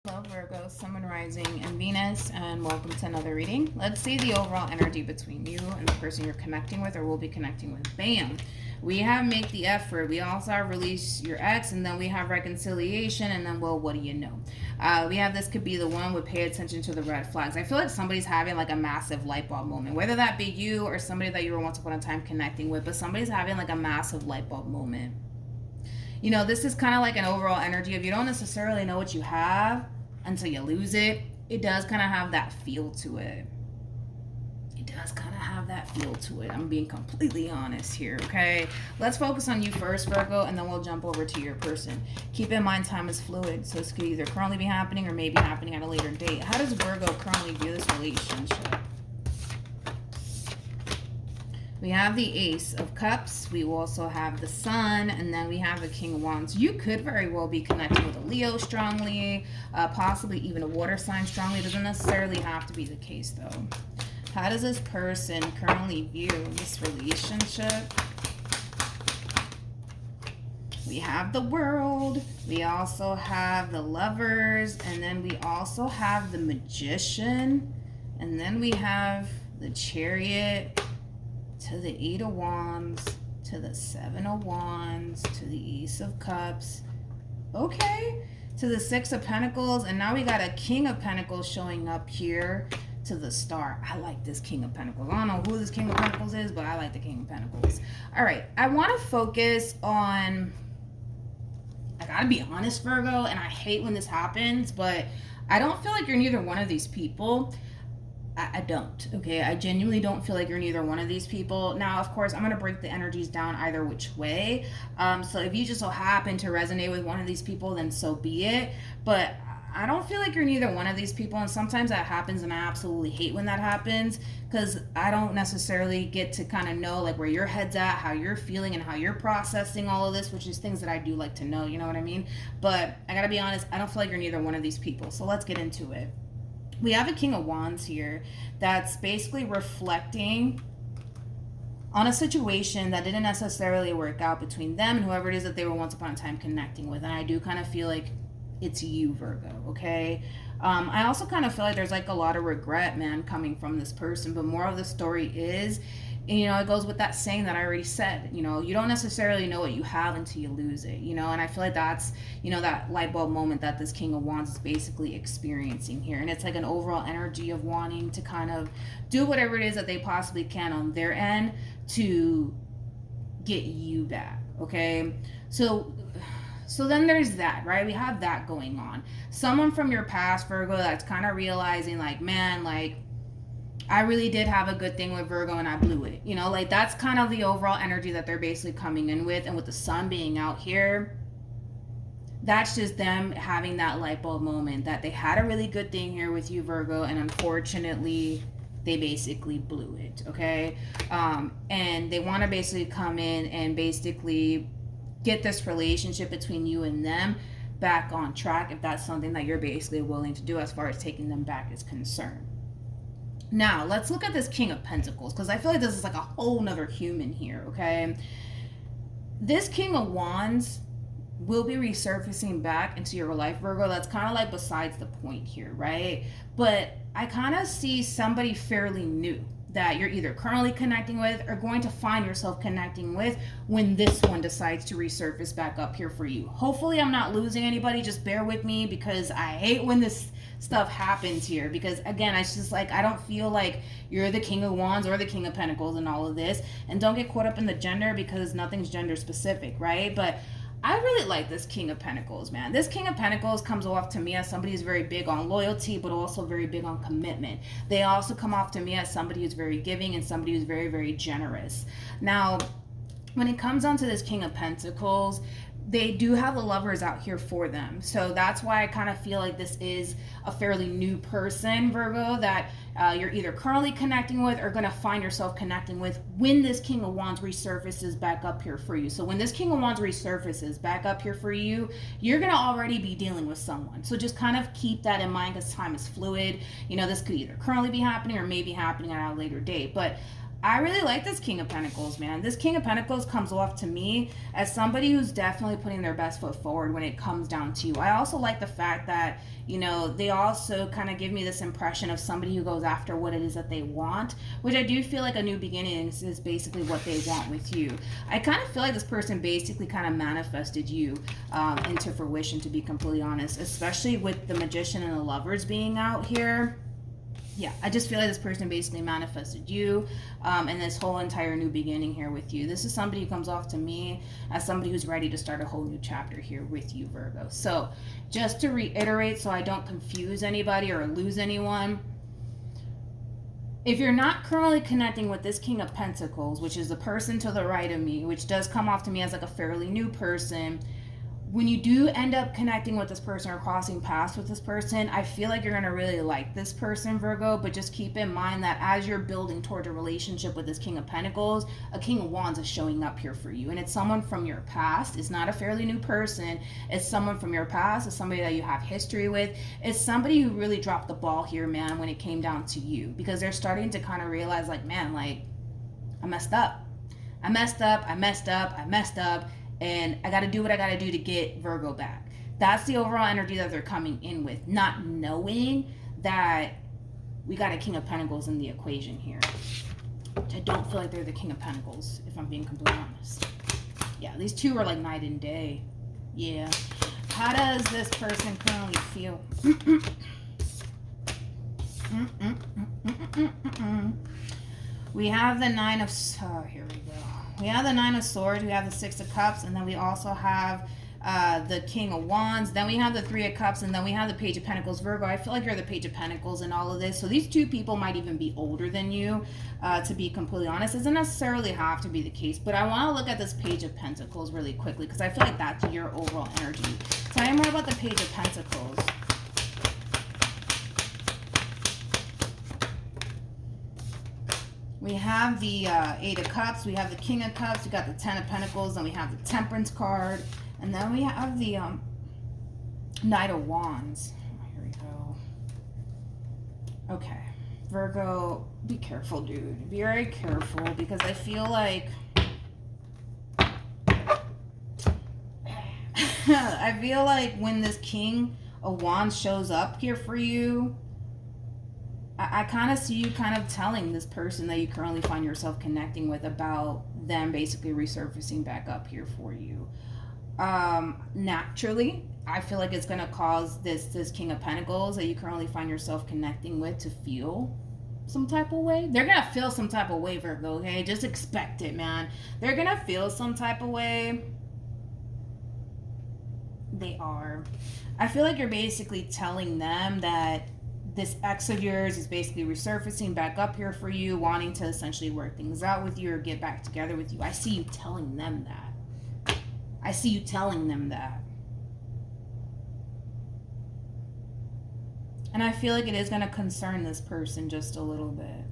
Hello Virgo, Sun, Rising, and Venus, and welcome to another reading. Let's see the overall energy between you and the person you're connecting with or will be connecting with. Bam! We have make the effort. We also have release your ex, and then we have reconciliation, and then, well, what do you know? We have this could be the one with pay attention to the red flags. I feel like somebody's having like a massive light bulb moment, whether that be you or somebody that you were once upon a time connecting with, but somebody's having like a massive light bulb moment. You know, this is kind of like an overall energy of you don't necessarily know what you have until you lose it. It does kind of have that feel to it. It does kind of have that feel to it. I'm being completely honest here, okay? Let's focus on you first, Virgo, and then we'll jump over to your person. Keep in mind time is fluid, so this could either currently be happening or maybe happening at a later date. How does Virgo currently view this relationship? We have the Ace of Cups. We also have the Sun, and then we have the King of Wands. You could very well be connecting with a Leo strongly, possibly even a water sign strongly. It doesn't necessarily have to be the case, though. How does this person currently view this relationship? We have the World. We also have the Lovers, and then we also have the Magician, and then we have the Chariot, to the Eight of Wands, to the Seven of Wands, to the Ace of Cups, okay, to the Six of Pentacles, and now we got a King of Pentacles showing up here to the Star. I like this King of Pentacles. I don't know who this King of Pentacles is, but I like the King of Pentacles. All right, I want to focus on, I gotta be honest, Virgo, and I hate when this happens, but I don't feel like you're neither one of these people. I don't, okay? I genuinely don't feel like you're neither one of these people. Now, of course, I'm going to break the energies down either which way. So if you just so happen to resonate with one of these people, then so be it. But I don't feel like you're neither one of these people. And sometimes that happens, and I absolutely hate when that happens because I don't necessarily get to kind of know like where your head's at, how you're feeling, and how you're processing all of this, which is things that I do like to know, you know what I mean? But I got to be honest, I don't feel like you're neither one of these people. So let's get into it. We have a King of Wands here that's basically reflecting on a situation that didn't necessarily work out between them and whoever it is that they were once upon a time connecting with. And I do kind of feel like it's you, Virgo, okay? I also kind of feel like there's like a lot of regret, man, coming from this person. But more of the story is, you know, it goes with that saying that I already said, you know, you don't necessarily know what you have until you lose it, you know, and I feel like that's, you know, that light bulb moment that this King of Wands is basically experiencing here. And it's like an overall energy of wanting to kind of do whatever it is that they possibly can on their end to get you back, okay? So then there's that, right? We have that going on. Someone from your past, Virgo, that's kind of realizing like, man, like, I really did have a good thing with Virgo and I blew it. You know, like that's kind of the overall energy that they're basically coming in with. And with the sun being out here, that's just them having that light bulb moment that they had a really good thing here with you, Virgo, and unfortunately they basically blew it, okay? And they want to basically come in and basically get this relationship between you and them back on track if that's something that you're basically willing to do as far as taking them back is concerned. Now, let's look at this King of Pentacles, because I feel like this is like a whole nother human here, okay? This King of Wands will be resurfacing back into your life, Virgo. That's kind of like besides the point here, right? But I kind of see somebody fairly new that you're either currently connecting with or going to find yourself connecting with when this one decides to resurface back up here for you. Hopefully I'm not losing anybody. Just bear with me because I hate when this stuff happens here, because again, it's just like I don't feel like you're the King of Wands or the King of Pentacles in all of this. And don't get caught up in the gender because nothing's gender specific, right? But I really like this King of Pentacles, man. This King of Pentacles comes off to me as somebody who's very big on loyalty, but also very big on commitment. They also come off to me as somebody who's very giving and somebody who's very, very generous. Now, when it comes down to this King of Pentacles, they do have the Lovers out here for them. So that's why I kind of feel like this is a fairly new person, Virgo, that you're either currently connecting with or going to find yourself connecting with when this King of Wands resurfaces back up here for you. So when this King of Wands resurfaces back up here for you, you're going to already be dealing with someone. So just kind of keep that in mind because time is fluid. You know, this could either currently be happening or maybe happening at a later date. But I really like this King of Pentacles, man. This King of Pentacles comes off to me as somebody who's definitely putting their best foot forward when it comes down to you. I also like the fact that, you know, they also kind of give me this impression of somebody who goes after what it is that they want, which I do feel like a new beginning is basically what they want with you. I kind of feel like this person basically kind of manifested you into fruition, to be completely honest, especially with the Magician and the Lovers being out here. Yeah, I just feel like this person basically manifested you and this whole entire new beginning here with you. This is somebody who comes off to me as somebody who's ready to start a whole new chapter here with you, Virgo. So just to reiterate, so I don't confuse anybody or lose anyone, if you're not currently connecting with this King of Pentacles, which is the person to the right of me, which does come off to me as like a fairly new person, when you do end up connecting with this person or crossing paths with this person, I feel like you're going to really like this person, Virgo, but just keep in mind that as you're building towards a relationship with this King of Pentacles, a King of Wands is showing up here for you, and it's someone from your past. It's not a fairly new person. It's someone from your past. It's somebody that you have history with. It's somebody who really dropped the ball here, man, when it came down to you, because they're starting to kind of realize, like, man, like, I messed up. I messed up. I messed up. I messed up. And I got to do what I got to do to get Virgo back. That's the overall energy that they're coming in with, not knowing that we got a King of Pentacles in the equation here. Which I don't feel like they're the King of Pentacles, if I'm being completely honest. Yeah, these two are like night and day. Yeah. How does this person currently feel? We have the Nine of... Oh, here we go. We have the Nine of Swords, we have the Six of Cups, and then we also have the King of Wands. Then we have the Three of Cups, and then we have the Page of Pentacles. Virgo, I feel like you're the Page of Pentacles in all of this. So these two people might even be older than you, to be completely honest. It doesn't necessarily have to be the case, but I want to look at this Page of Pentacles really quickly because I feel like that's your overall energy. Tell me more about the Page of Pentacles. We have the Eight of Cups, we have the King of Cups, we got the Ten of Pentacles, and we have the Temperance card, and then we have the Knight of Wands. Oh, here we go. Okay, Virgo, be careful, dude. Be very careful, because I feel like... I feel like when this King of Wands shows up here for you, I kind of see you kind of telling this person that you currently find yourself connecting with about them basically resurfacing back up here for you. Naturally, I feel like it's going to cause this King of Pentacles that you currently find yourself connecting with to feel some type of way. They're going to feel some type of way, Virgo, okay? Just expect it, man. They're going to feel some type of way. They are. I feel like you're basically telling them that this ex of yours is basically resurfacing back up here for you, wanting to essentially work things out with you or get back together with you. I see you telling them that. I see you telling them that. And I feel like it is going to concern this person just a little bit.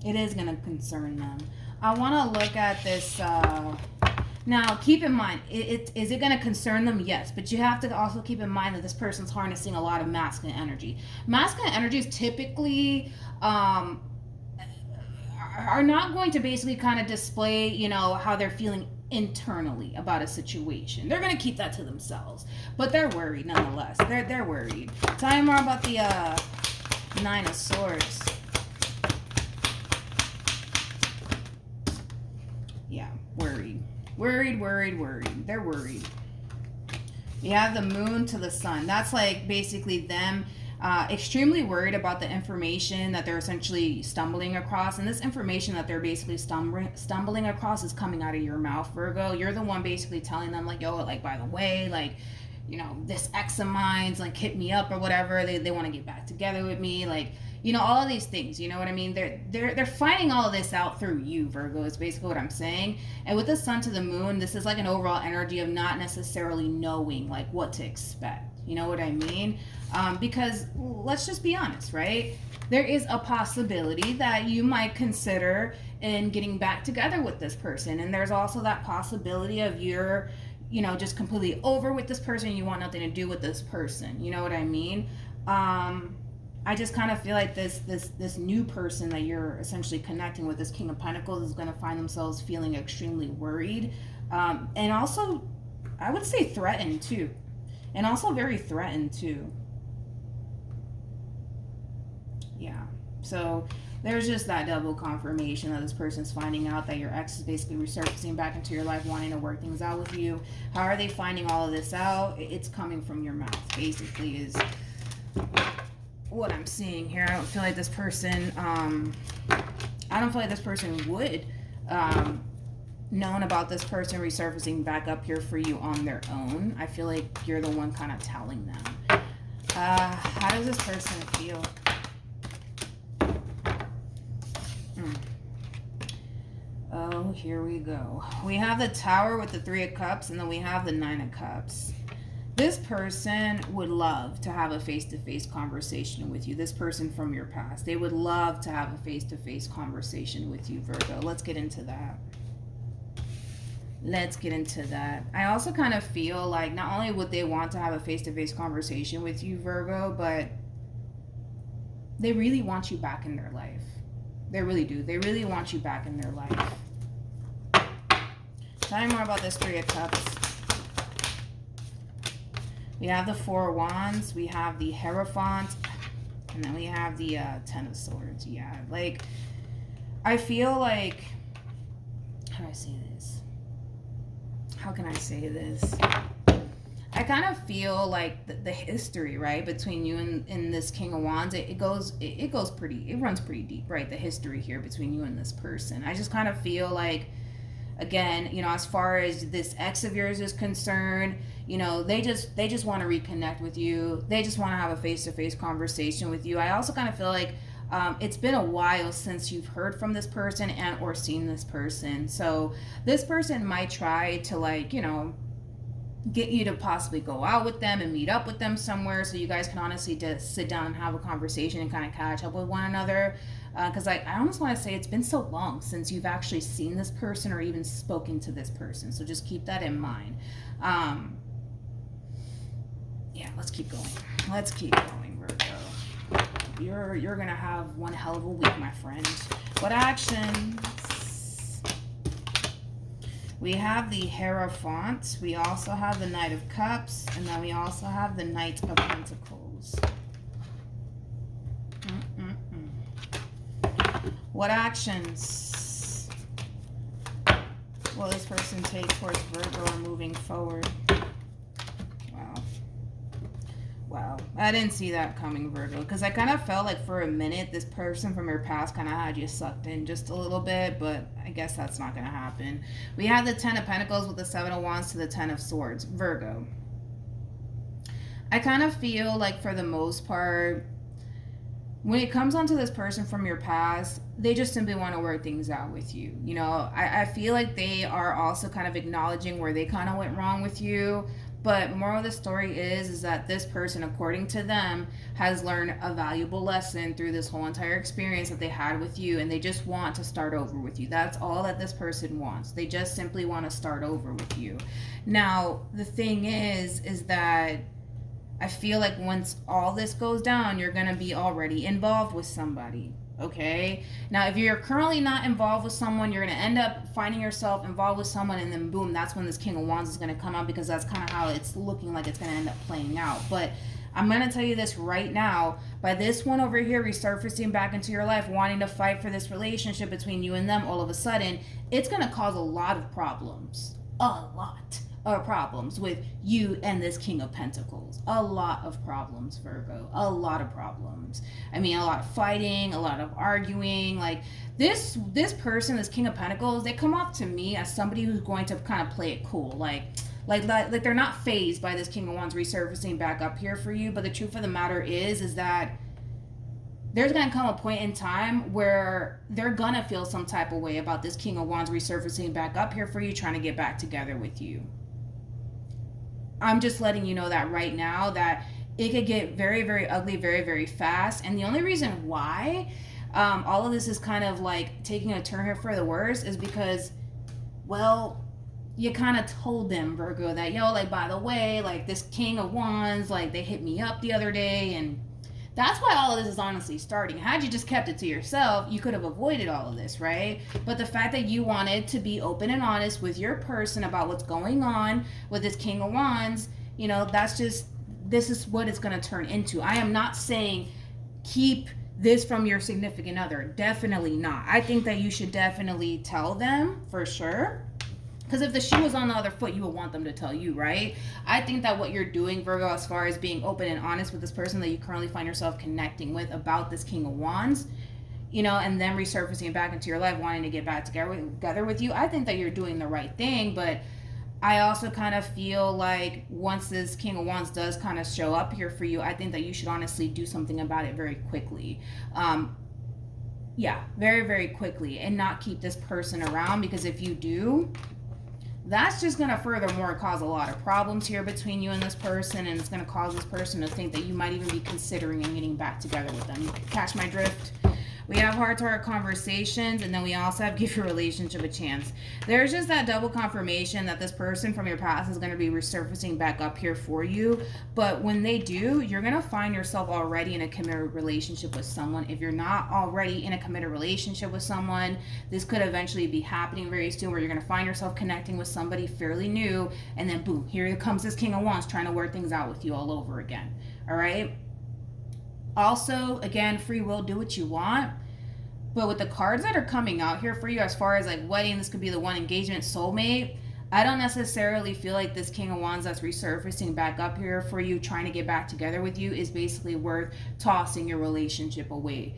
It is going to concern them. I want to look at this... Now, keep in mind, is it going to concern them? Yes, but you have to also keep in mind that this person's harnessing a lot of masculine energy. Masculine energies typically are not going to basically kind of display, you know, how they're feeling internally about a situation. They're going to keep that to themselves, but they're worried nonetheless. They're worried. Tell me more about the Nine of Swords. Yeah, worried. Worried. They're worried. You have the Moon to the Sun. That's like basically them extremely worried about the information that they're essentially stumbling across. And this information that they're basically stumbling across is coming out of your mouth, Virgo. You're the one basically telling them, like, yo, like, by the way, like, you know, this ex of mine's like hit me up or whatever. They want to get back together with me. Like, you know, all of these things, you know what I mean? They're finding all of this out through you, Virgo, is basically what I'm saying. And with the Sun to the Moon, this is like an overall energy of not necessarily knowing like what to expect. You know what I mean? Because let's just be honest, right? There is a possibility that you might consider in getting back together with this person. And there's also that possibility of you're, you know, just completely over with this person. You want nothing to do with this person. You know what I mean? I just kind of feel like this new person that you're essentially connecting with, this King of Pentacles, is going to find themselves feeling extremely worried, and also I would say threatened too, and also very threatened too. Yeah. So there's just that double confirmation that this person's finding out that your ex is basically resurfacing back into your life, wanting to work things out with you. How are they finding all of this out? It's coming from your mouth, basically, is what I'm seeing here. I don't feel like this person, would known about this person resurfacing back up here for you on their own. I feel like you're the one kind of telling them. How does this person feel? Oh, here we go. We have the Tower with the Three of Cups, and then we have the Nine of Cups. This person would love to have a face-to-face conversation with you. This person from your past. They would love to have a face-to-face conversation with you, Virgo. Let's get into that. Let's get into that. I also kind of feel like not only would they want to have a face-to-face conversation with you, Virgo, but they really want you back in their life. They really do. They really want you back in their life. Tell me more about this Three of Cups. We have the Four of Wands. We have the Hierophant. And then we have the Ten of Swords. Yeah, like, I feel like... How do I say this? How can I say this? I kind of feel like the history, right, between you and this King of Wands, it runs pretty deep, right? The history here between you and this person. I just kind of feel like, again, you know, as far as this ex of yours is concerned, you know, they just want to reconnect with you. They just want to have a face-to-face conversation with you. I also kind of feel like it's been a while since you've heard from this person and or seen this person. So this person might try to, like, you know, get you to possibly go out with them and meet up with them somewhere so you guys can honestly just sit down and have a conversation and kind of catch up with one another. Because I almost want to say it's been so long since you've actually seen this person or even spoken to this person. So just keep that in mind. Yeah, let's keep going. Let's keep going, Virgo. You're going to have one hell of a week, my friend. What actions? We have the Hierophant. We also have the Knight of Cups. And then we also have the Knight of Pentacles. What actions will this person take towards Virgo or moving forward? Wow. I didn't see that coming, Virgo, because I kind of felt like for a minute this person from your past kind of had you sucked in just a little bit, but I guess that's not going to happen. We have the Ten of Pentacles with the Seven of Wands to the Ten of Swords. Virgo. I kind of feel like for the most part, when it comes onto this person from your past, they just simply want to work things out with you. You know, I feel like they are also kind of acknowledging where they kind of went wrong with you. But moral of the story is that this person, according to them, has learned a valuable lesson through this whole entire experience that they had with you, and they just want to start over with you. That's all that this person wants. They just simply want to start over with you. Now, the thing is that I feel like once all this goes down, you're going to be already involved with somebody. Okay, now if you're currently not involved with someone, you're going to end up finding yourself involved with someone, and then boom, that's when this King of Wands is going to come out, because that's kind of how it's looking like it's going to end up playing out. But I'm going to tell you this right now, by this one over here resurfacing back into your life, wanting to fight for this relationship between you and them, all of a sudden, it's going to cause a lot of problems. A lot of problems with you and this King of Pentacles. A lot of problems, Virgo. A lot of problems. I mean, a lot of fighting, a lot of arguing. Like this person, this King of Pentacles, they come off to me as somebody who's going to kind of play it cool. Like they're not fazed by this King of Wands resurfacing back up here for you. But the truth of the matter is that there's going to come a point in time where they're going to feel some type of way about this King of Wands resurfacing back up here for you, trying to get back together with you. I'm just letting you know that right now, that it could get very, very ugly very, very fast. And the only reason why all of this is kind of like taking a turn here for the worse is because, well, you kind of told them, Virgo, that, yo, like, by the way, like, this King of Wands, like, they hit me up the other day and That's why all of this is honestly starting. Had you just kept it to yourself, you could have avoided all of this, right? But the fact that you wanted to be open and honest with your person about what's going on with this King of Wands, you know, that's just, this is what it's going to turn into. I am not saying keep this from your significant other. Definitely not. I think that you should definitely tell them for sure. Because if the shoe was on the other foot, you would want them to tell you, right? I think that what you're doing, Virgo, as far as being open and honest with this person that you currently find yourself connecting with about this King of Wands, you know, and then resurfacing back into your life, wanting to get back together with you, I think that you're doing the right thing. But I also kind of feel like once this King of Wands does kind of show up here for you, I think that you should honestly do something about it very quickly. Yeah, very, very quickly, and not keep this person around, because if you do, that's just going to furthermore cause a lot of problems here between you and this person, and it's going to cause this person to think that you might even be considering and getting back together with them. You catch my drift? We have heart-to-heart conversations, and then we also have give your relationship a chance. There's just that double confirmation that this person from your past is going to be resurfacing back up here for you. But when they do, you're going to find yourself already in a committed relationship with someone. If you're not already in a committed relationship with someone, this could eventually be happening very soon, where you're going to find yourself connecting with somebody fairly new, and then boom, here comes this King of Wands trying to work things out with you all over again. All right? Also, again, free will, do what you want. But with the cards that are coming out here for you, as far as like wedding, this could be the one, engagement, soulmate, I don't necessarily feel like this King of Wands that's resurfacing back up here for you, trying to get back together with you, is basically worth tossing your relationship away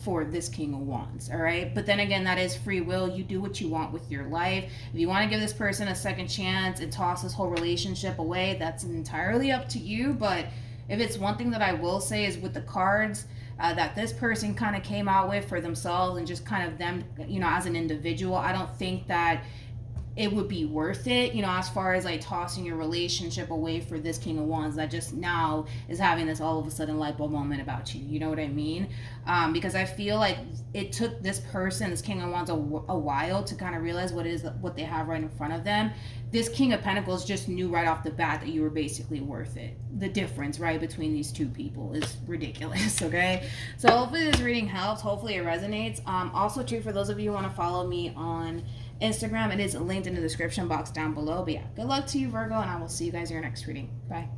for this King of Wands, all right? But then again, that is free will. You do what you want with your life. If you want to give this person a second chance and toss this whole relationship away, that's entirely up to you. But if it's one thing that I will say is with the cards that this person kind of came out with for themselves and just kind of them, you know, as an individual, I don't think that it would be worth it, you know, as far as like tossing your relationship away for this King of Wands that just now is having this all of a sudden light bulb moment about you. You know what I mean? Because I feel like it took this person, this King of Wands, a while to kind of realize what they have right in front of them. This King of Pentacles just knew right off the bat that you were basically worth it. The difference, right, between these two people is ridiculous, okay? So hopefully this reading helps. Hopefully it resonates. Also, too, for those of you who want to follow me on Instagram, it is linked in the description box down below. But yeah, good luck to you, Virgo, and I will see you guys in your next reading. Bye.